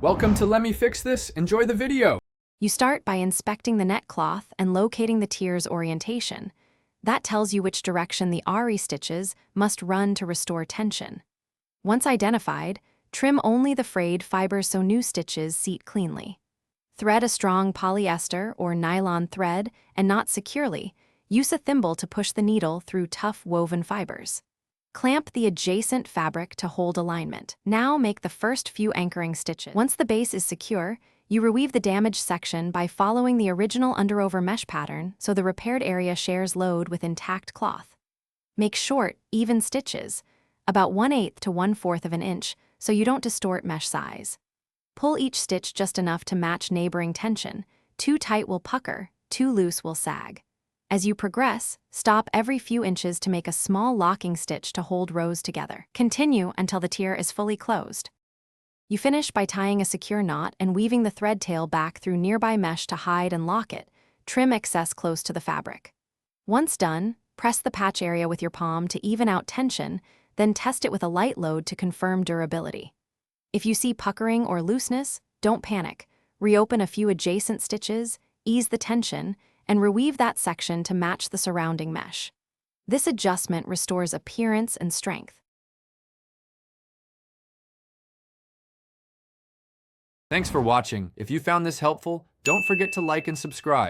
Welcome to Let Me Fix This. Enjoy the video. You start by inspecting the net cloth and locating the tier's orientation. That tells you which direction the Aari stitches must run to restore tension. Once identified, trim only the frayed fibers so new stitches seat cleanly. Thread a strong polyester or nylon thread and knot securely. Use a thimble to push the needle through tough woven fibers. Clamp the adjacent fabric to hold alignment. Now make the first few anchoring stitches. Once the base is secure, you reweave the damaged section by following the original underover mesh pattern so the repaired area shares load with intact cloth. Make short, even stitches, about 1/8 to 1/4 of an inch, so you don't distort mesh size. Pull each stitch just enough to match neighboring tension. Too tight will pucker, too loose will sag. As you progress, stop every few inches to make a small locking stitch to hold rows together. Continue until the tier is fully closed. You finish by tying a secure knot and weaving the thread tail back through nearby mesh to hide and lock it. Trim excess close to the fabric. Once done, press the patch area with your palm to even out tension, then test it with a light load to confirm durability. If you see puckering or looseness, don't panic. Reopen a few adjacent stitches, ease the tension, and reweave that section to match the surrounding mesh. This adjustment restores appearance and strength. Thanks for watching. If you found this helpful, don't forget to like and subscribe.